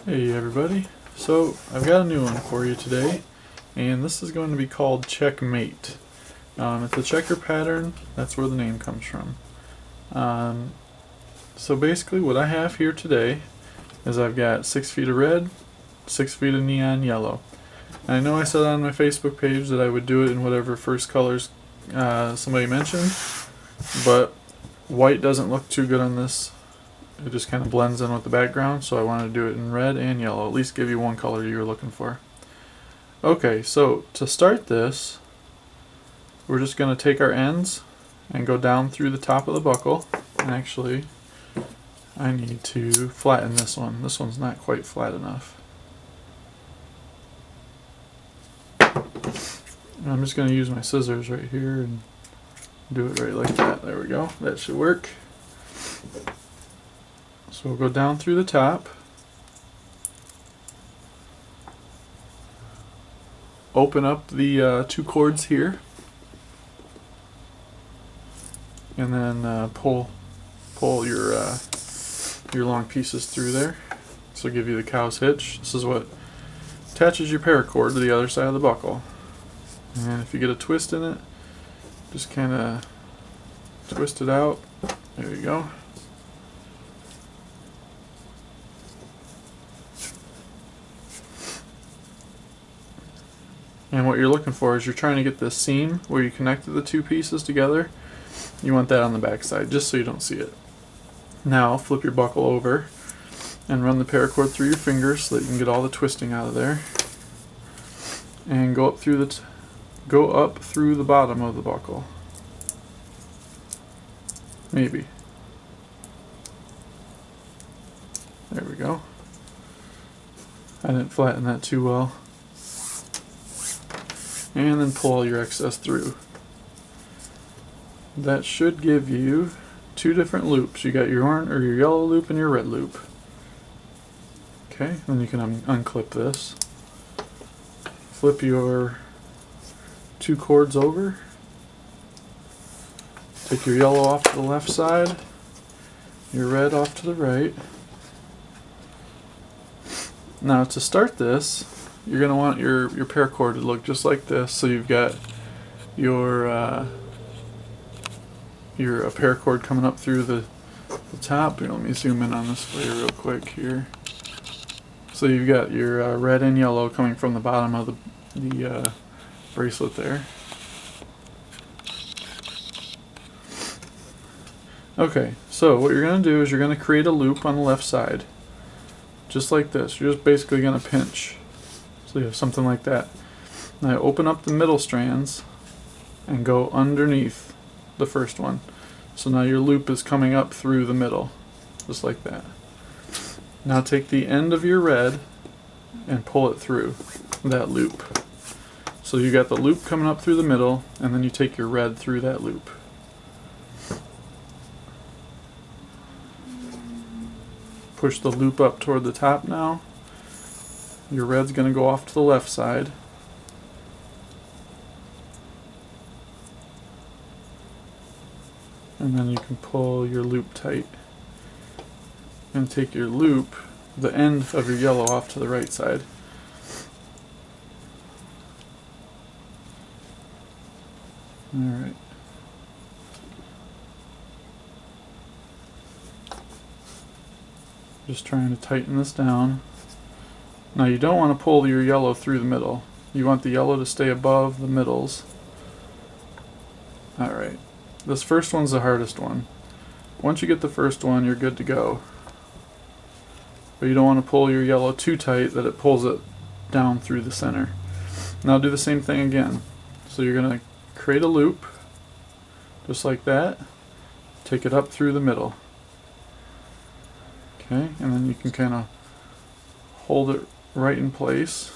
Hey everybody, so I've got a new one for you today, and this is going to be called Checkmate. It's a checker pattern, that's where the name comes from. So basically what I have here today is I've got 6 feet of red, 6 feet of neon yellow. And I know I said on my Facebook page that I would do it in whatever first colors somebody mentioned, but white doesn't look too good on this. It just kind of blends in with the background, so I wanted to do it in red and yellow, at least give you one color you're looking for. Okay, so to start this, we're just going to take our ends and go down through the top of the buckle. And actually, I need to flatten this one. This one's not quite flat enough. And I'm just going to use my scissors right here and do it right like that. There we go. That should work. So we'll go down through the top, open up the 2 cords here, and then pull your long pieces through there. This will give you the cow's hitch. This is what attaches your paracord to the other side of the buckle. And if you get a twist in it, just kind of twist it out. There you go. And what you're looking for is you're trying to get this seam where you connected the 2 pieces together. You want that on the back side, just so you don't see it. Now flip your buckle over and run the paracord through your fingers so that you can get all the twisting out of there. And go up through the bottom of the buckle. Maybe. There we go. I didn't flatten that too well. And then pull all your excess through. That should give you 2 different loops. You got your orange or your yellow loop and your red loop. Okay, then you can unclip this. Flip your 2 cords over. Take your yellow off to the left side, your red off to the right. Now to start this, you're going to want your paracord to look just like this. So you've got your paracord coming up through the top. Here, let me zoom in on this for you real quick here. So you've got your red and yellow coming from the bottom of the bracelet there. Okay, so what you're going to do is you're going to create a loop on the left side. Just like this. You're just basically going to pinch. So you have something like that. Now open up the middle strands and go underneath the first one. So now your loop is coming up through the middle, just like that. Now take the end of your red and pull it through that loop. So you got the loop coming up through the middle, and then you take your red through that loop. Push the loop up toward the top now. Your red's going to go off to the left side. And then you can pull your loop tight. And take your loop, the end of your yellow, off to the right side. Alright. Just trying to tighten this down. Now you don't want to pull your yellow through the middle. You want the yellow to stay above the middles. Alright. This first one's the hardest one. Once you get the first one, you're good to go. But you don't want to pull your yellow too tight that it pulls it down through the center. Now do the same thing again. So you're going to create a loop, just like that. Take it up through the middle. Okay, and then you can kind of hold it right in place.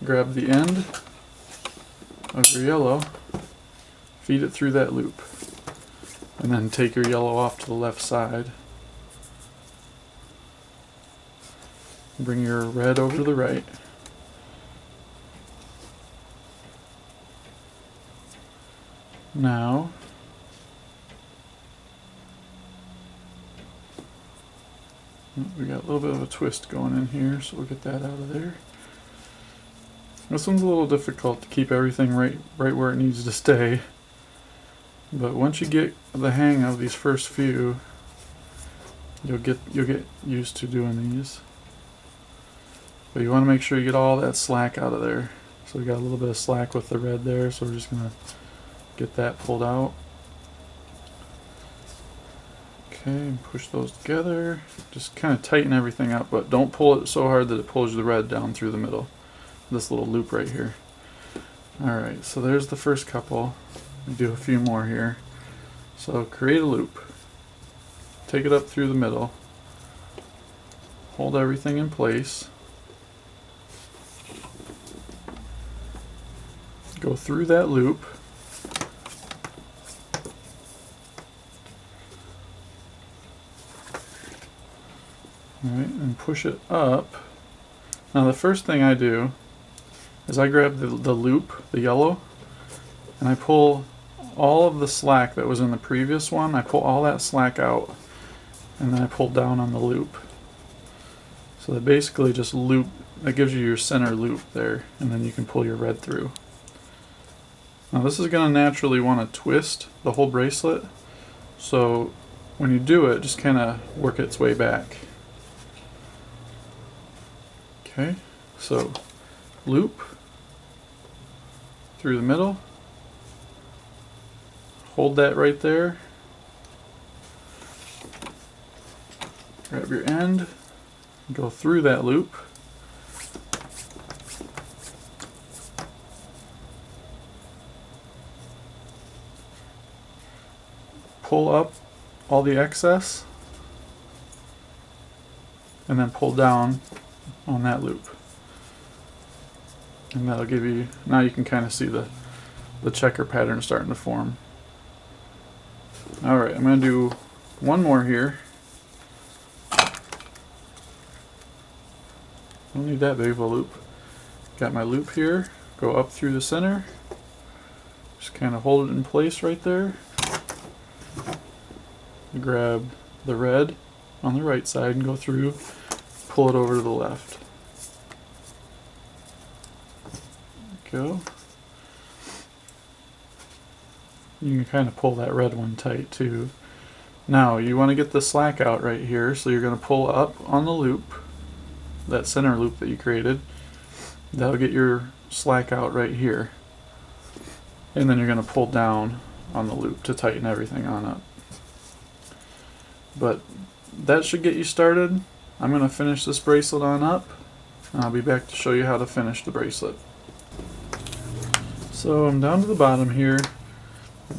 Grab the end of your yellow, feed it through that loop, and then take your yellow off to the left side. Bring your red over to the right. Now We got a little bit of a twist going in here, so we'll get that out of there. This one's a little difficult to keep everything right where it needs to stay. But once you get the hang of these first few, you'll get used to doing these. But you want to make sure you get all that slack out of there. So we got a little bit of slack with the red there, so we're just gonna get that pulled out. Okay, and push those together. Just kind of tighten everything up, but don't pull it so hard that it pulls the red down through the middle. This little loop right here. Alright, so there's the first couple. We do a few more here. So create a loop. Take it up through the middle. Hold everything in place. Go through that loop. Alright, and push it up. Now the first thing I do is I grab the loop, the yellow, and I pull all of the slack that was in the previous one. I pull all that slack out, and then I pull down on the loop. So that basically just loop, that gives you your center loop there, and then you can pull your red through. Now this is going to naturally want to twist the whole bracelet, so when you do it, just kind of work its way back. Okay, so loop through the middle, hold that right there, grab your end, go through that loop, pull up all the excess, and then pull down on that loop. And that'll give you, now you can kind of see the checker pattern starting to form. Alright, I'm going to do one more here. Don't need that big of a loop. Got my loop here, go up through the center, just kind of hold it in place right there. Grab the red on the right side and go through, pull it over to the left. Go. You can kind of pull that red one tight too. Now you want to get the slack out right here, so you're going to pull up on the loop, that center loop that you created. That'll get your slack out right here. And then you're going to pull down on the loop to tighten everything on up. But that should get you started. I'm going to finish this bracelet on up, and I'll be back to show you how to finish the bracelet. So I'm down to the bottom here,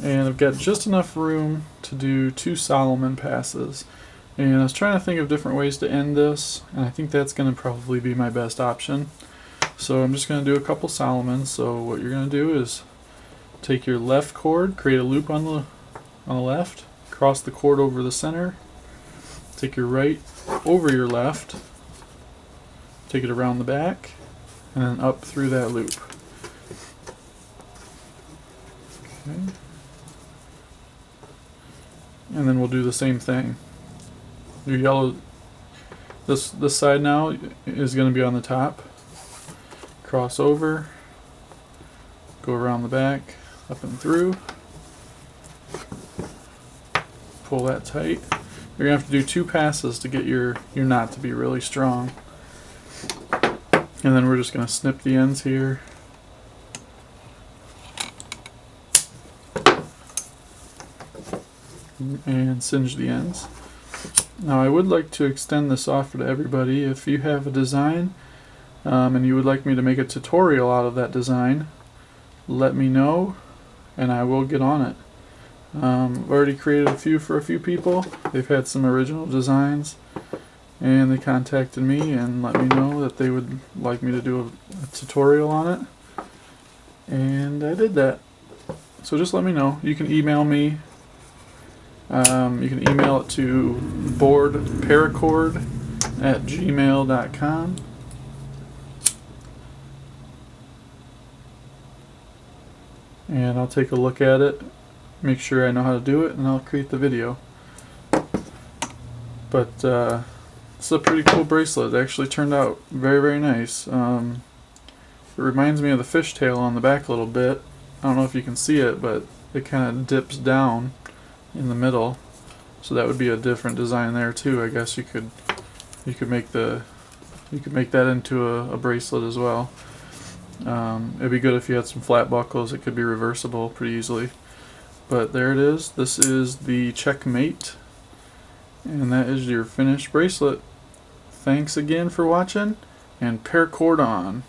and I've got just enough room to do 2 Solomon passes. And I was trying to think of different ways to end this, and I think that's going to probably be my best option. So I'm just going to do a couple Solomons. So what you're going to do is take your left cord, create a loop on the left, cross the cord over the center, take your right over your left, take it around the back, and then up through that loop. Okay. And then we'll do the same thing. Your yellow, this side now is going to be on the top. Cross over, go around the back, up and through, pull that tight. You're going to have to do 2 passes to get your knot to be really strong. And then we're just going to snip the ends here. And singe the ends. Now I would like to extend this offer to everybody. If you have a design and you would like me to make a tutorial out of that design, let me know and I will get on it. I've already created a few for a few people. They've had some original designs and they contacted me and let me know that they would like me to do a tutorial on it, and I did that. So just let me know. You can email me. You can email it to BoredParacord@gmail.com. And I'll take a look at it, make sure I know how to do it, and I'll create the video. But It's a pretty cool bracelet. It actually turned out very, very nice. It reminds me of the fishtail on the back a little bit. I don't know if you can see it, but it kind of dips down in the middle. So that would be a different design there too. I guess you could make that into a bracelet as well. It'd be good if you had some flat buckles. It could be reversible pretty easily. But there it is. This is the Checkmate, and that is your finished bracelet. Thanks again for watching, and paracord on.